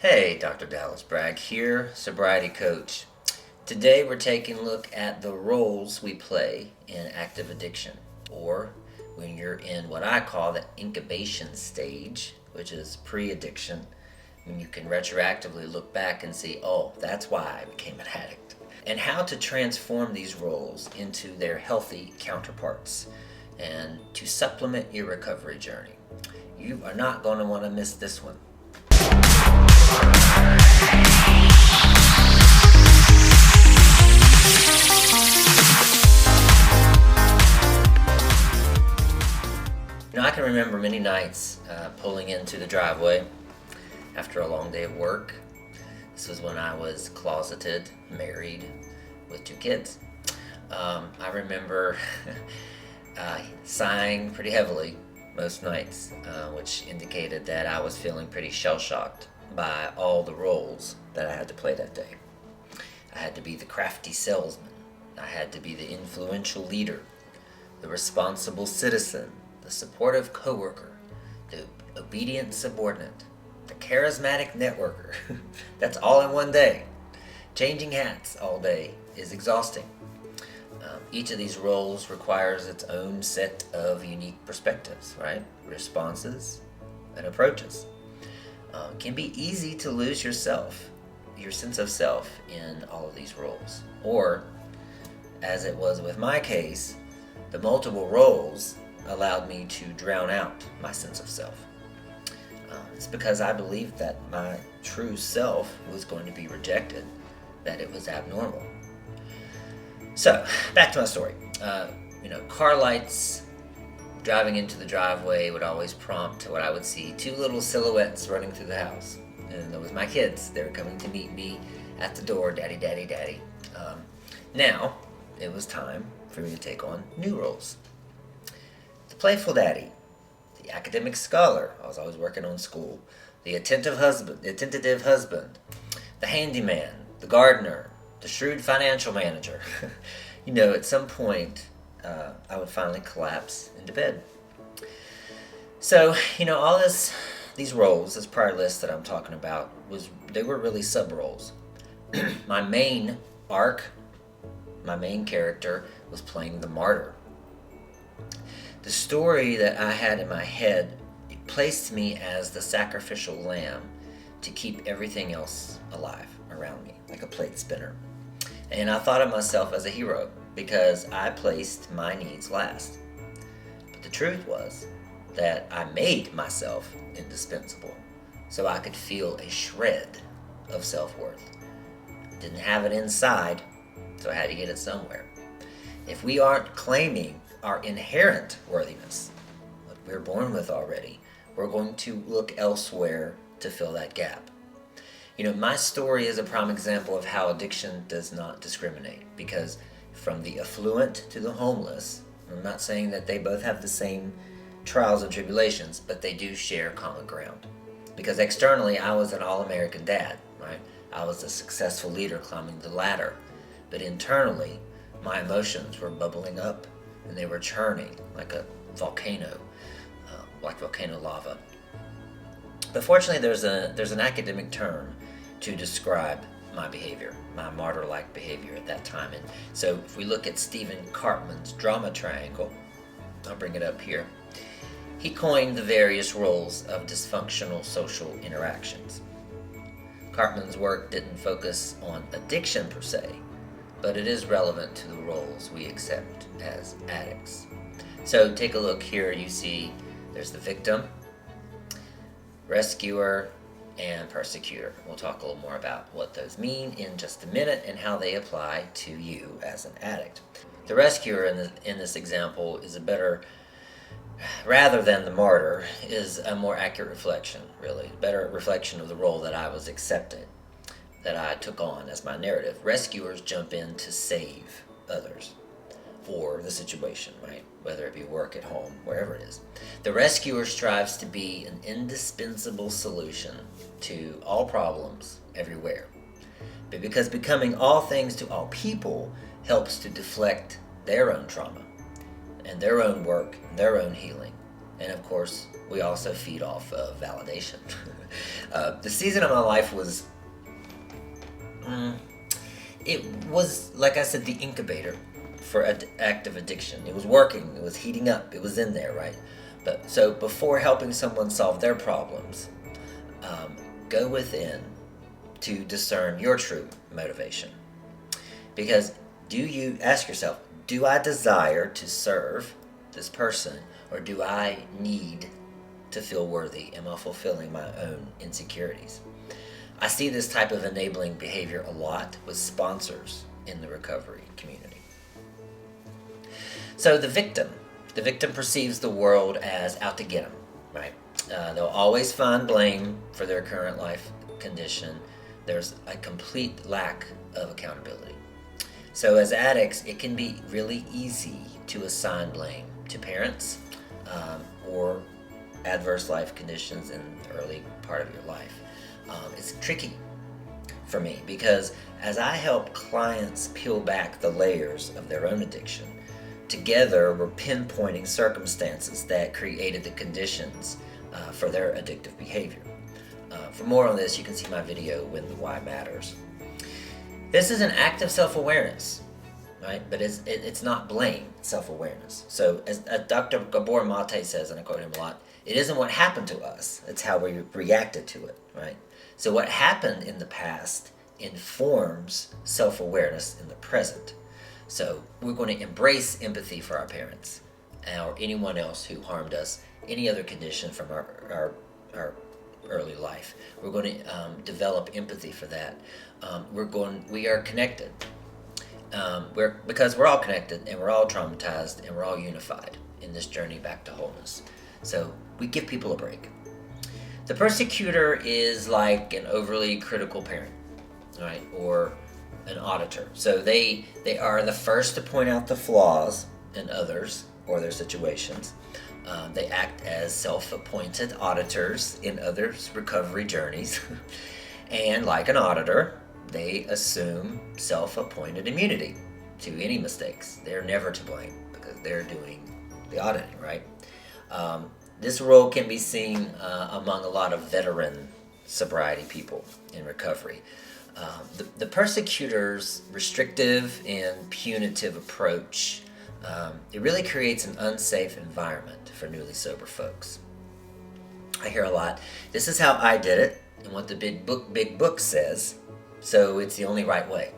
Hey, Dr. Dallas Bragg here, Sobriety Coach. Today we're taking a look at the roles we play in active addiction, or when you're in what I call the incubation stage, which is pre-addiction, when you can retroactively look back and see, oh, that's why I became an addict, and how to transform these roles into their healthy counterparts and to supplement your recovery journey. You are not going to want to miss this one. I can remember many nights pulling into the driveway after a long day of work. This was when I was closeted, married, with 2 kids. I remember sighing pretty heavily most nights, which indicated that I was feeling pretty shell-shocked by all the roles that I had to play that day. I had to be the crafty salesman. I had to be the influential leader, the responsible citizen, the supportive coworker, the obedient subordinate, the charismatic networker. That's all in one day. Changing hats all day is exhausting. Each of these roles requires its own set of unique perspectives, right? Responses and approaches. It can be easy to lose yourself, your sense of self in all of these roles. Or, as it was with my case, the multiple roles allowed me to drown out my sense of self. It's because I believed that my true self was going to be rejected, that it was abnormal. So, back to my story. Car lights driving into the driveway would always prompt what I would see 2 little silhouettes running through the house. And it was my kids. They were coming to meet me at the door, daddy, daddy, daddy. Now, it was time for me to take on new roles. The playful daddy, the academic scholar, I was always working on school, the attentive husband, the handyman, the gardener, the shrewd financial manager. At some point, I would finally collapse into bed. So, all these roles, this prior list that I'm talking about, they were really sub-roles. My main arc, my main character, was playing the martyr. The story that I had in my head, it placed me as the sacrificial lamb to keep everything else alive around me, like a plate spinner. And I thought of myself as a hero because I placed my needs last. But the truth was that I made myself indispensable so I could feel a shred of self-worth. Didn't have it inside, so I had to get it somewhere. If we aren't claiming our inherent worthiness, what we're born with already, we're going to look elsewhere to fill that gap. My story is a prime example of how addiction does not discriminate, because from the affluent to the homeless, I'm not saying that they both have the same trials and tribulations, but they do share common ground. Because externally, I was an all-American dad, right? I was a successful leader climbing the ladder. But internally, my emotions were bubbling up, and they were churning like a volcano, like volcano lava. But fortunately, there's an academic term to describe my behavior, my martyr-like behavior at that time. And so if we look at Stephen Karpman's drama triangle, I'll bring it up here. He coined the various roles of dysfunctional social interactions. Karpman's work didn't focus on addiction per se, but it is relevant to the roles we accept as addicts. So take a look here. You see there's the victim, rescuer, and persecutor. We'll talk a little more about what those mean in just a minute and how they apply to you as an addict. The rescuer in this example is a better, rather than the martyr, is a more accurate reflection, really. Better reflection of the role that I was accepting, that I took on as my narrative. Rescuers jump in to save others or the situation, right? Whether it be work, at home, wherever it is. The rescuer strives to be an indispensable solution to all problems everywhere. But because becoming all things to all people helps to deflect their own trauma and their own work and their own healing, and of course we also feed off of validation. The season of my life was, it was, like I said, the incubator for active addiction. It was working, it was heating up, it was in there, right? But so before helping someone solve their problems, go within to discern your true motivation. Because ask yourself, do I desire to serve this person, or do I need to feel worthy? Am I fulfilling my own insecurities? I see this type of enabling behavior a lot with sponsors in the recovery community. So the victim perceives the world as out to get them, right? They'll always find blame for their current life condition. There's a complete lack of accountability. So as addicts, it can be really easy to assign blame to parents or adverse life conditions in the early part of your life. It's tricky for me because as I help clients peel back the layers of their own addiction, together we're pinpointing circumstances that created the conditions for their addictive behavior. For more on this, you can see my video, When the Why Matters. This is an act of self-awareness, right? But it's not blame, self-awareness. So as Dr. Gabor Mate says, and I quote him a lot, it isn't what happened to us, it's how we reacted to it, right? So what happened in the past informs self-awareness in the present. So we're going to embrace empathy for our parents or anyone else who harmed us, any other condition from our early life. We're going to develop empathy for that. We are connected. Because we're all connected and we're all traumatized and we're all unified in this journey back to wholeness. So we give people a break. The persecutor is like an overly critical parent, right? Or an auditor. So they are the first to point out the flaws in others or their situations. They act as self-appointed auditors in others' recovery journeys. And like an auditor, they assume self-appointed immunity to any mistakes. They're never to blame because they're doing the auditing, right? This role can be seen among a lot of veteran sobriety people in recovery. The persecutor's restrictive and punitive approach, it really creates an unsafe environment for newly sober folks. I hear a lot, this is how I did it and what the big book says, so it's the only right way.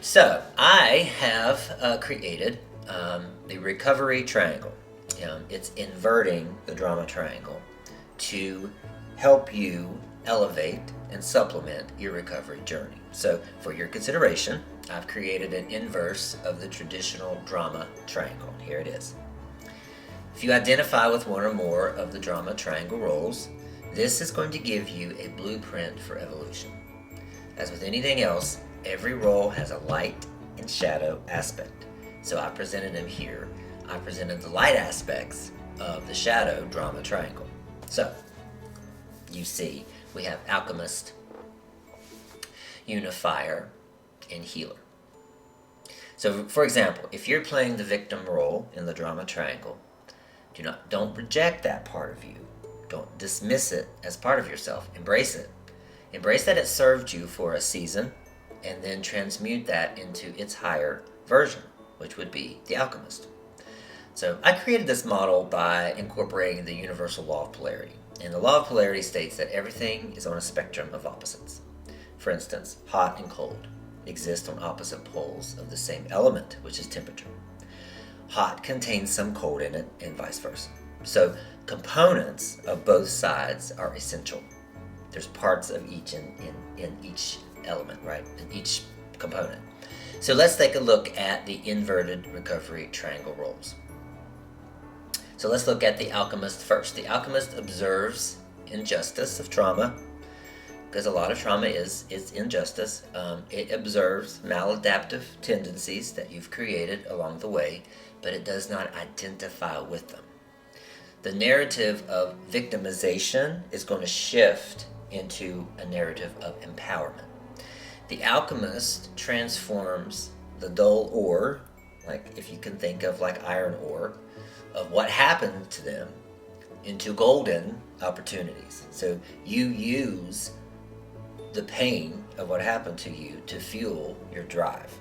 So I have created the recovery triangle. It's inverting the drama triangle to help you elevate and supplement your recovery journey. So for your consideration, I've created an inverse of the traditional drama triangle. Here it is. If you identify with one or more of the drama triangle roles, this is going to give you a blueprint for evolution. As with anything else, every role has a light and shadow aspect. So I presented them here. I presented the light aspects of the shadow drama triangle. So you see we have Alchemist, Unifier, and Healer. So for example, if you're playing the victim role in the drama triangle, don't reject that part of you. Don't dismiss it as part of yourself. Embrace it. Embrace that it served you for a season, and then transmute that into its higher version, which would be the Alchemist. So I created this model by incorporating the universal law of polarity. And the law of polarity states that everything is on a spectrum of opposites. For instance, hot and cold exist on opposite poles of the same element, which is temperature. Hot contains some cold in it, and vice versa. So components of both sides are essential. There's parts of each in each element, right? In each component. So let's take a look at the inverted recovery triangle roles. So let's look at the Alchemist first. The Alchemist observes injustice of trauma, because a lot of trauma is injustice. It observes maladaptive tendencies that you've created along the way, but it does not identify with them. The narrative of victimization is going to shift into a narrative of empowerment. The Alchemist transforms the dull ore, like if you can think of like iron ore, of what happened to them into golden opportunities. So you use the pain of what happened to you to fuel your drive.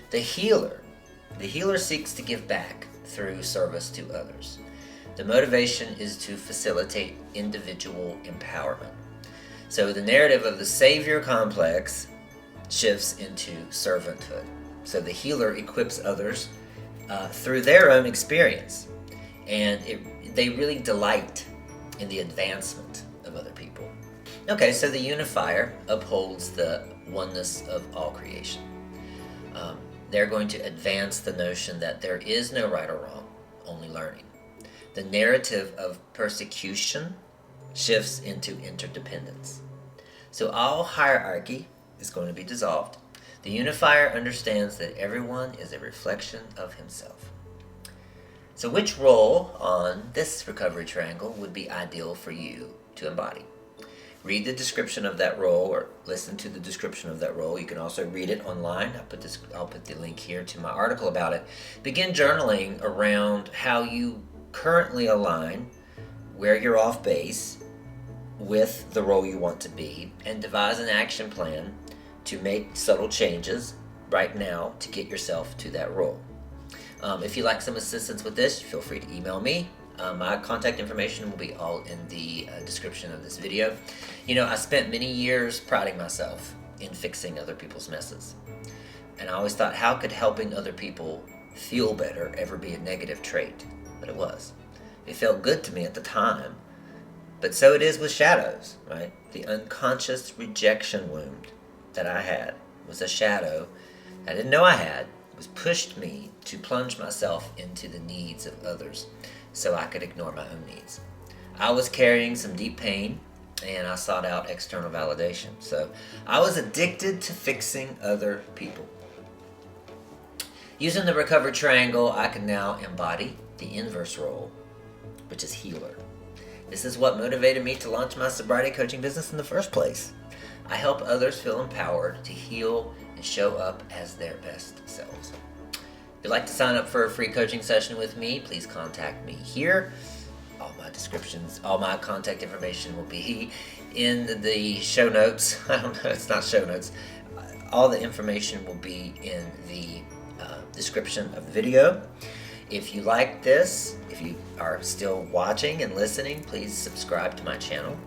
The healer seeks to give back through service to others. The motivation is to facilitate individual empowerment. So the narrative of the savior complex shifts into servanthood. So the healer equips others through their own experience, and they really delight in the advancement of other people. Okay, so the unifier upholds the oneness of all creation. They're going to advance the notion that there is no right or wrong, only learning. The narrative of persecution shifts into interdependence. So all hierarchy is going to be dissolved. The unifier understands that everyone is a reflection of himself. So which role on this recovery triangle would be ideal for you to embody? Read the description of that role, or listen to the description of that role. You can also read it online. I'll put the link here to my article about it. Begin journaling around how you currently align, where you're off base with the role you want to be, and devise an action plan to make subtle changes right now to get yourself to that role. If you'd like some assistance with this, feel free to email me. My contact information will be all in the description of this video. You know, I spent many years priding myself in fixing other people's messes. And I always thought, how could helping other people feel better ever be a negative trait? But it was. It felt good to me at the time. But so it is with shadows, right? The unconscious rejection wound that I had was a shadow I didn't know I had. It was pushed me to plunge myself into the needs of others so I could ignore my own needs. I was carrying some deep pain, and I sought out external validation. So I was addicted to fixing other people. Using the recovery triangle, I can now embody the inverse role, which is healer. This is what motivated me to launch my sobriety coaching business in the first place. I help others feel empowered to heal and show up as their best selves. If you'd like to sign up for a free coaching session with me, please contact me here. All my contact information will be in the show notes. I don't know, it's not show notes. All the information will be in the description of the video. If you like this, if you are still watching and listening, please subscribe to my channel.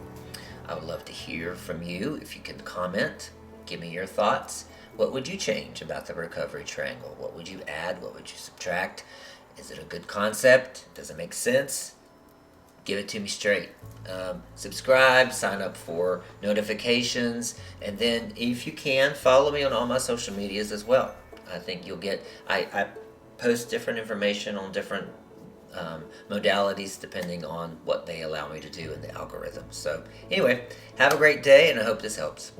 I would love to hear from you. If you can comment, give me your thoughts. What would you change about the recovery triangle? What would you add? What would you subtract? Is it a good concept? Does it make sense? Give it to me straight. Subscribe, sign up for notifications, and then if you can, follow me on all my social medias as well. I think you'll get, I post different information on different modalities depending on what they allow me to do in the algorithm. So anyway, have a great day, and I hope this helps.